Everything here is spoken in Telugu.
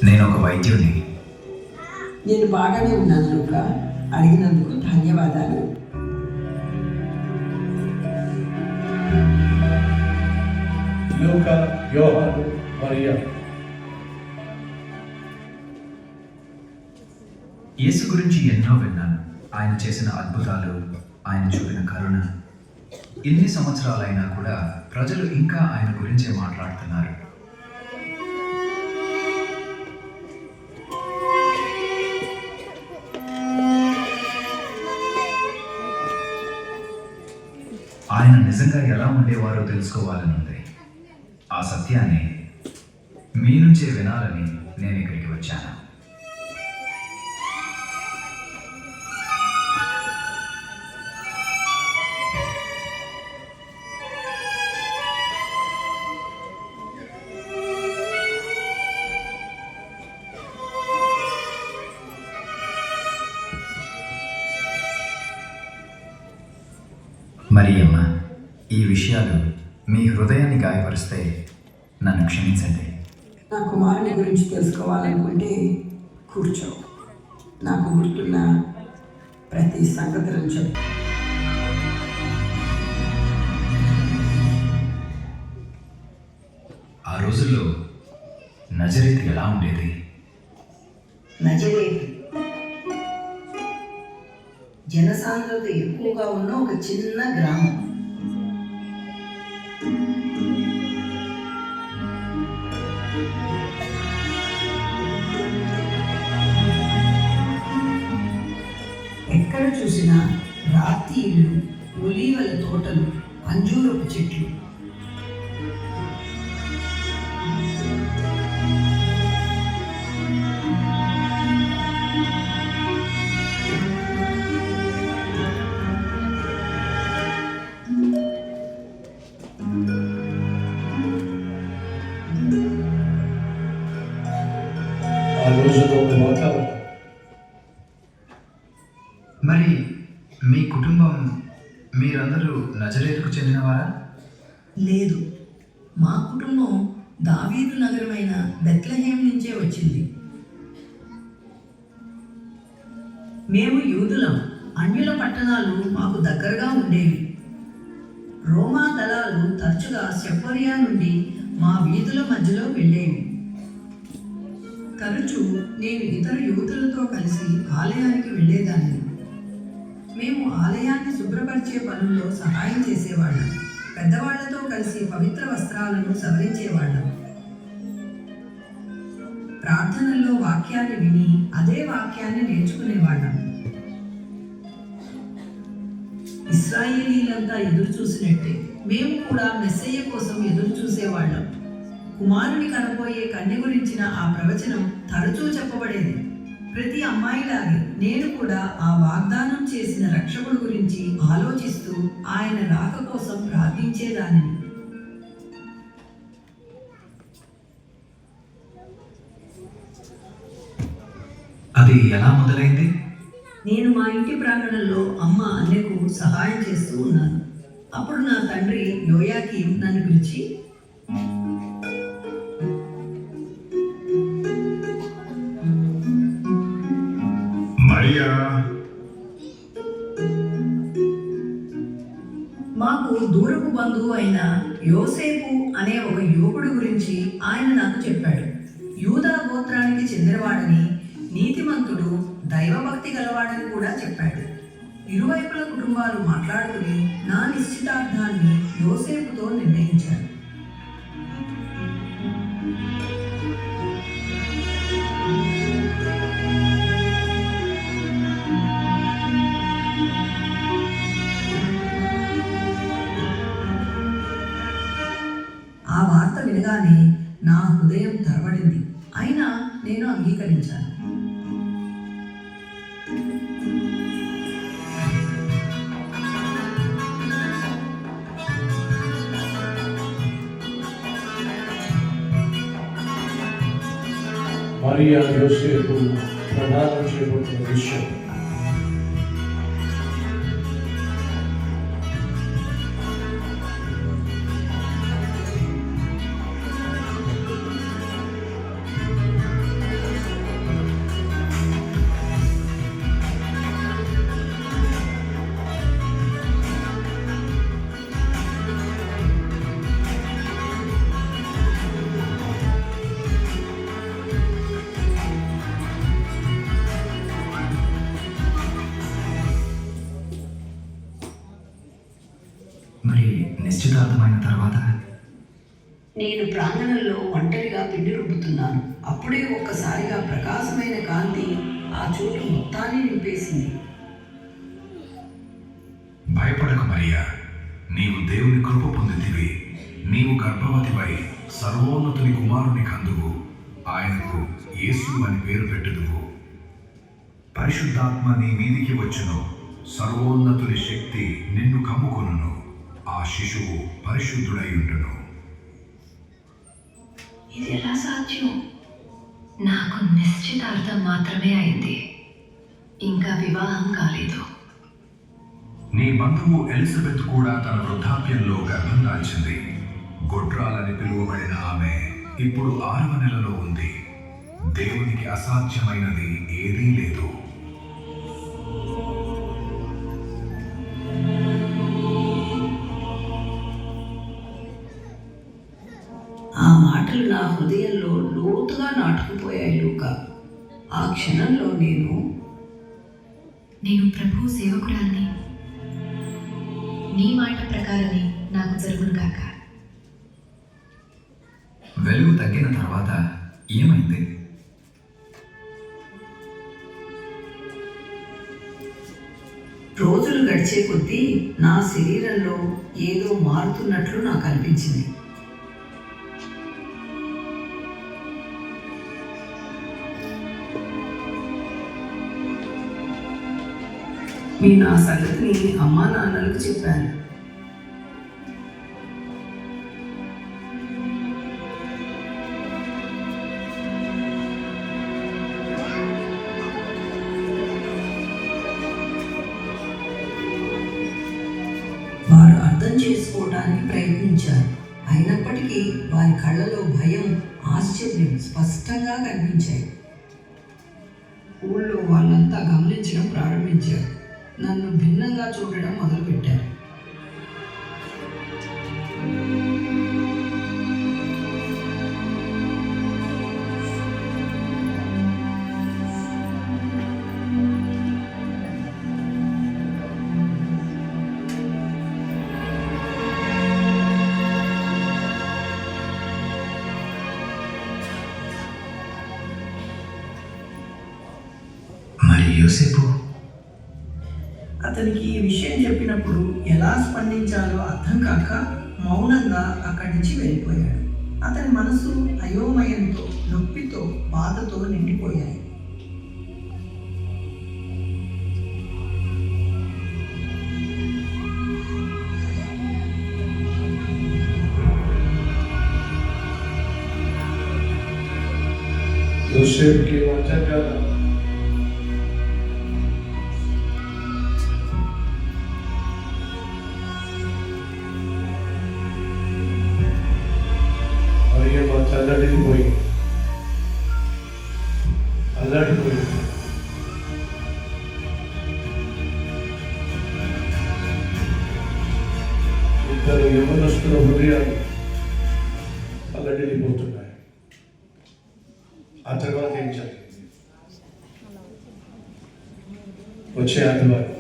నేను ఒక వైద్యుడిని. నేను బాగానే ఉన్నాను లూకా. అడిగినందుకు ధన్యవాదాలు. లూకా, యోహాను, మరియా. యేసు గురించి ఎన్నో విన్నాను. ఆయన చేసిన అద్భుతాలు, ఆయన చూపిన కరుణ. ఇన్ని సంవత్సరాలైనా కూడా ప్రజలు ఇంకా ఆయన గురించే మాట్లాడుతున్నారు. ఆయన నిజంగా ఎలా ఉండేవారో తెలుసుకోవాలని ఉంది. ఆ సత్యాన్ని మీ నుంచే వినాలని నేను ఇక్కడికి వచ్చాను. మరి అమ్మ, ఈ విషయాలు మీ హృదయాన్ని గాయపరిస్తే నన్ను క్షమించండి. నా కుమారుని గురించి తెలుసుకోవాలనుకుంటే కూర్చో. నాకు గుర్తున్న ప్రతి సంగతులను చెప్పు. ఆ రోజుల్లో నజరేతు ఎలా ఉండేది? నజరేతు జనసాంద్రత ఎక్కువగా ఉన్న ఒక చిన్న గ్రామం. ఎక్కడ చూసినా రాతి ఇళ్ళు, ఒలీవల తోటలు, అంజూరపు చెట్లు. ఆ రోజుల్లో వాతావరణం. మరి మీ కుటుంబం, మీరందరూ నజరేతుకు చెందినవారా? లేదు, మా కుటుంబం దావీదు నగరమైన బెత్లెహేం నుంచే వచ్చింది. మేము యూదులం. అన్యుల పట్టణాలు మాకు దగ్గరగా ఉండేవి. రోమా దళాలు తరచుగా సెఫరియా నుండి మా వీధుల మధ్యలో వెళ్ళేవి. తరచూ నేను ఇతర యువతులతో కలిసి ఆలయానికి వెళ్ళేదాన్ని. మేము ఆలయాన్ని శుభ్రపరిచే పనుల్లో సహాయం చేసేవాళ్ళం. పెద్దవాళ్లతో కలిసి పవిత్ర వస్త్రాలను సవరించేవాళ్ళం. ప్రార్థనల్లో వాక్యాన్ని విని అదే వాక్యాన్ని నేర్చుకునేవాళ్ళం. ఇశ్రాయేలీలంతా ఎదురు చూసినట్టే మేము కూడా మెస్సయ్య కోసం ఎదురు చూసేవాళ్ళం. కుమారుని కనబోయే కన్య గురించిన ఆ ప్రవచనం తరచూ చెప్పబడేది. ప్రతి అమ్మాయిలాగే నేను కూడా ఆ వాగ్దానం చేసిన రక్షకుడు గురించి ఆలోచిస్తూ ఆయన రాక కోసం ప్రార్థించేదానిని. అది ఎలా మొదలైంది? నేను మా ఇంటి ప్రాంగణంలో అమ్మ అన్నకు సహాయం చేస్తూ ఉన్నాను. అప్పుడు నా తండ్రి యోయాకీం నన్ను పిలిచి, మరియా, మాకు దూరపు బంధువు అయిన యోసేపు అనే ఒక యువకుడి గురించి ఆయన నాకు చెప్పాడు. యూదా గోత్రానికి చెందినవాడని, నీతిమంతుడు, దైవభక్తి గలవాడని కూడా చెప్పాడు. ఇరువైపుల కుటుంబాలు మాట్లాడుకుని నా నిశ్చితార్థాన్ని యోసేపుతో నిర్ణయించారు. ఆ వార్త వినగానే నా హృదయం తరబడింది. అయినా నేను అంగీకరించాను. మరియా యోసేపు ప్రదానం చేయబడిన విషయం. నేను ప్రాంగణంలో ఒంటరిగా పిండి రుబ్బుతున్నాను. అప్పుడే ఒక్కసారిగా ప్రకాశమైన కాంతి ఆ చోటు మొత్తాన్ని నింపేసింది. భయపడకు మరియా, నీవు దేవుని కృప పొందితివి. నీవు గర్భవతివై సర్వోన్నతుని కుమారుని కందువు. ఆయనకు యేసు అని పేరు పెట్టుదువు. పరిశుద్ధాత్మ నీ మీదికి వచ్చును. సర్వోన్నతుని శక్తి నిన్ను కమ్ముకొనును. ఆ శిశువు పరిశుద్ధుడై ఉండును. ఇది ఎలా సాధ్యం? నాకు నిశ్చితార్థం మాత్రమే అయింది, ఇంకా వివాహం కాలేదు. నీ బంధువు ఎలిజబెత్ కూడా తన వృద్ధాప్యంలో గర్భం దాల్చింది. గొడ్రాలని పిలువబడిన ఆమె ఇప్పుడు 6వ నెలలో ఉంది. దేవునికి అసాధ్యమైనది ఏదీ లేదు. ఆ మాటలు నా హృదయంలో లోతుగా నాటుకుపోయాయి లూకా. ఆ క్షణంలో నేను ప్రభు సేవకురాల్ని, నీ మాట ప్రకారమే నాకు జరుగును గాక. వెలుగు తగ్గిన తర్వాత ఏమైంది? రోజులు గడిచే కొద్దీ నా శరీరంలో ఏదో మారుతున్నట్లు నాకు అనిపించింది. నేను ఆ సంగతిని అమ్మా నాన్నలకు చెప్పాను. వారు అర్థం చేసుకోవడానికి ప్రయత్నించారు. అయినప్పటికీ వారి కళ్ళలో భయం, ఆశ్చర్యం స్పష్టంగా కనిపించాయి. ఊళ్ళో వాళ్ళంతా గమనించడం ప్రారంభించారు. నన్ను భిన్నంగా చూడడం మొదలుపెట్టారు. మరి యోసేపు? అతనికి ఈ విషయం చెప్పినప్పుడు ఎలా స్పందించాలో అర్థం కాక మౌనంగా అక్కడి నుంచి వెళ్ళిపోయాడు. అతని మనసు అయోమయంతో, నొప్పితో, బాధతో నిండిపోయాయి. యోసేపుకి మధ్య కదా అల్లడిపోయి ఇద్దరు యవనస్తుల హృదయాలు అల్లడిపోతున్నాయి. ఆ తర్వాత ఏం జరిగింది? వచ్చే ఆదివారం